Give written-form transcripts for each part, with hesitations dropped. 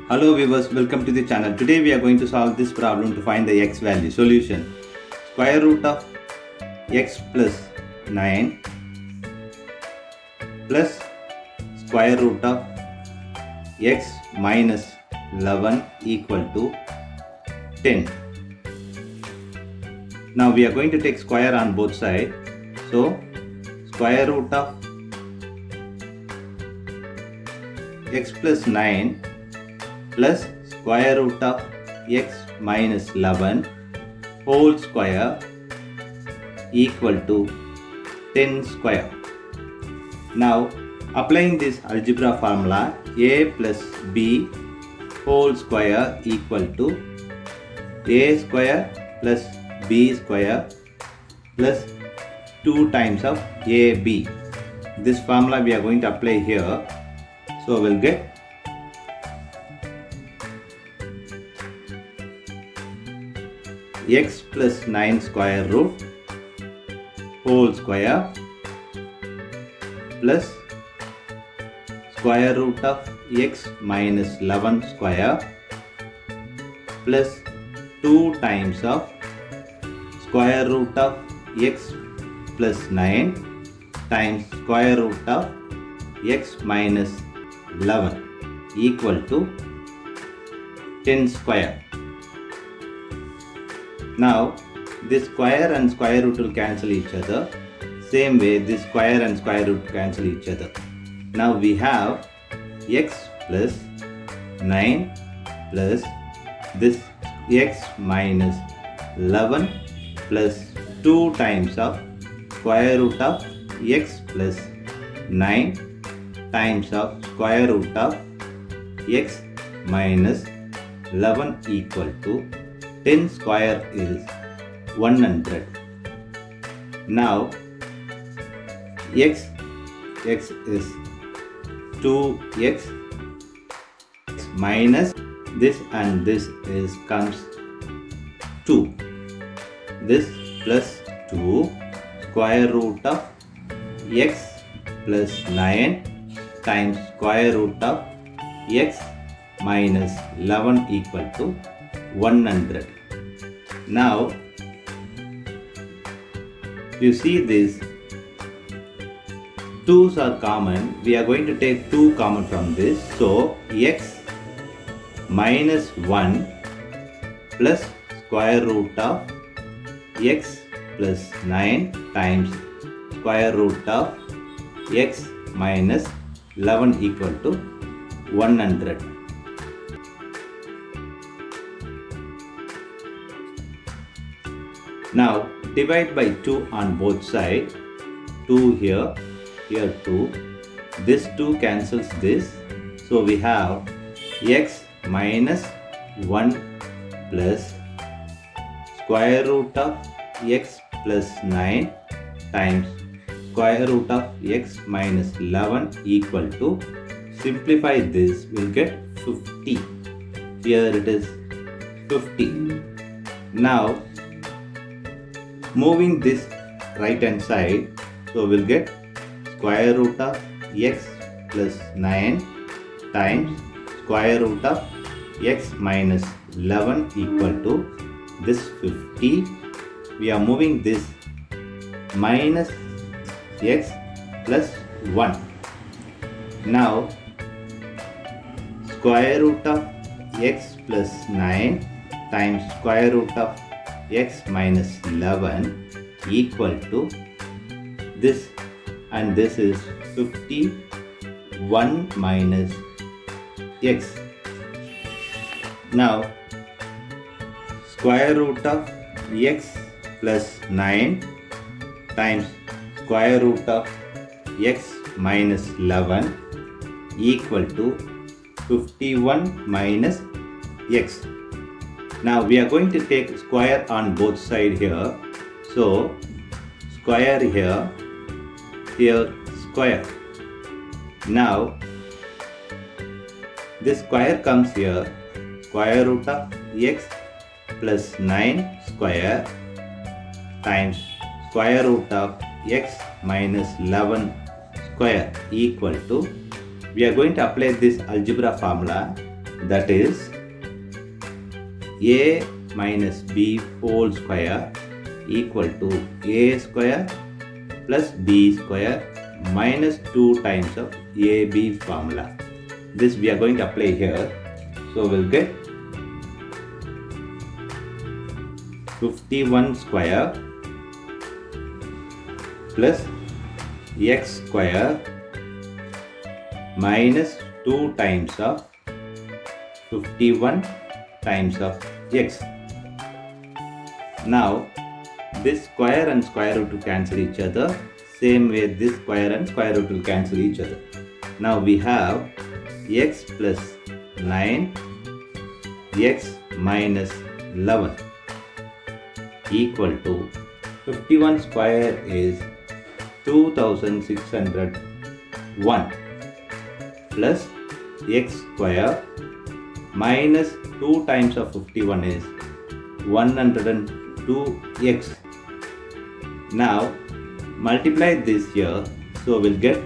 Hello viewers, welcome to the channel. Today we are going to solve this problem to find the x value. Solution: square root of x plus 9 plus square root of x minus 11 equal to 10. Now we are going to take square on both sides. So square root of x plus 9 plus square root of x minus 11 whole square equal to 10 square. Now applying this algebra formula, a plus b whole square equal to a square plus b square plus 2 times of ab. This formula we are going to apply here. So we'll get x plus 9 square root whole square plus square root of x minus 11 square plus 2 times of square root of x plus 9 times square root of x minus 11 equal to 10 square. Now this square and square root will cancel each other. Same way this square and square root cancel each other. Now we have x plus 9 plus this x minus 11 plus 2 times of square root of x plus 9 times of square root of x minus 11 equal to 10 square is 100. Now x is 2x minus this and this is comes 2. This plus 2 square root of x plus 9 times square root of x minus 11 equal to 100. Now you see this 2's are common. We are going to take 2 common from this. So x minus 1 plus square root of x plus 9 times square root of x minus 11 equal to 100. Now divide by 2 on both sides. 2 here, here 2. This 2 cancels this. So we have x minus 1 plus square root of x plus 9 times square root of x minus 11 equal to, simplify this, we'll get 50. Here it is 50. Now moving this right hand side, so we'll get square root of x plus 9 times square root of x minus 11 equal to this 50. We are moving this minus x plus 1. Now square root of x plus 9 times square root of x minus 11 equal to this, and this is 51 minus x. Now square root of x plus 9 times square root of x minus 11 equal to 51 minus x. Now we are going to take square on both sides here. So square here, here square. Now this square comes here, square root of x plus 9 square times square root of x minus 11 square equal to, we are going to apply this algebra formula. that is a minus b whole square equal to a square plus b square minus 2 times of ab formula. This we are going to apply here. So we'll get 51 square plus x square minus 2 times of 51 times of x. Now this square and square root will cancel each other. Same way this square and square root will cancel each other. Now we have x plus 9 x minus 11 equal to 51 square is 2601 plus x square minus 2 times of 51 is 102x. Now multiply this here, so we'll get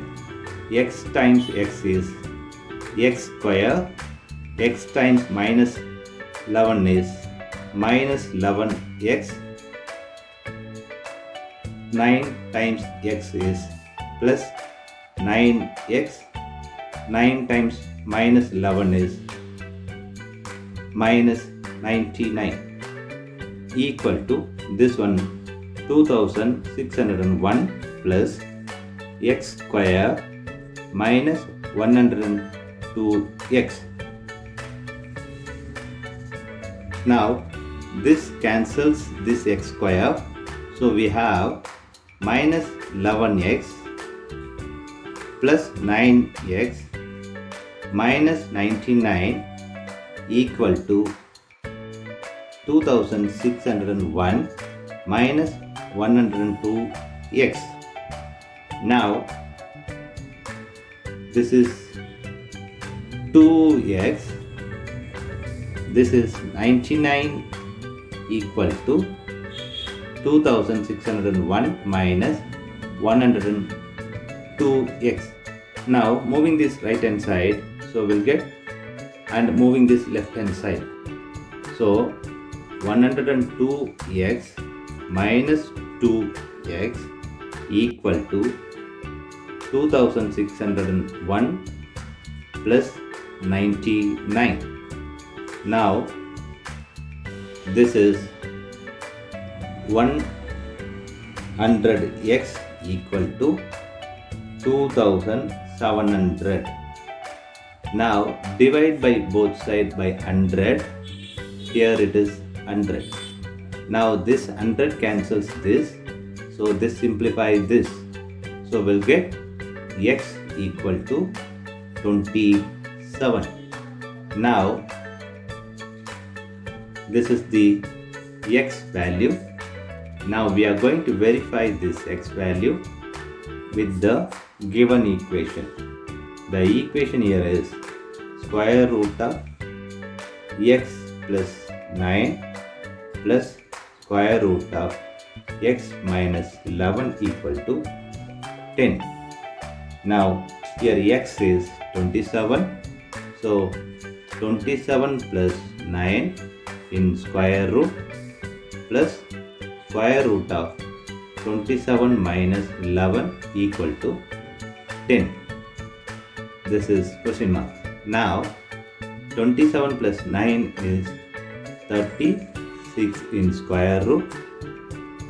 x times x is x square, x times minus 11 is minus 11x, 9 times x is plus 9x, 9 times minus 11 is minus 99 equal to this one 2601 plus x square minus 102x. Now this cancels this x square, so we have minus 11x plus 9x minus 99 equal to 2601 minus 102x. Now this is 2x, this is 99 equal to 2601 minus 102x. Now moving this right hand side, so we'll get, and moving this left hand side, so 102x minus 2x equal to 2601 plus 99. Now this is 100x equal to 2700. Now divide by both sides by 100. Here it is 100. Now this 100 cancels this, so this simplifies this. So we'll get x equal to 27. Now this is the x value. Now we are going to verify this x value with the given equation. The equation here is square root of x plus 9 plus square root of x minus 11 equal to 10. Now here x is 27, so 27 plus 9 in square root plus square root of 27 minus 11 equal to 10. This is question mark. Now 27 plus 9 is 36 in square root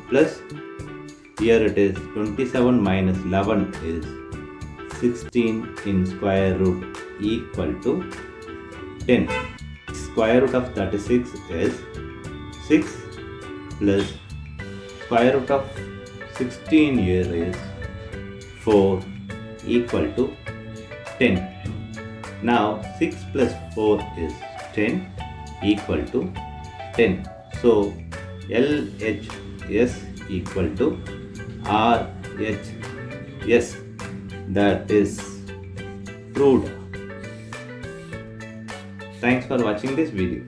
plus here it is 27 minus 11 is 16 in square root equal to 10. Square root of 36 is 6 plus square root of 16 here is 4 equal to 10. Now 6 plus 4 is 10 equal to 10. So LHS equal to RHS. That is proved. Thanks for watching this video.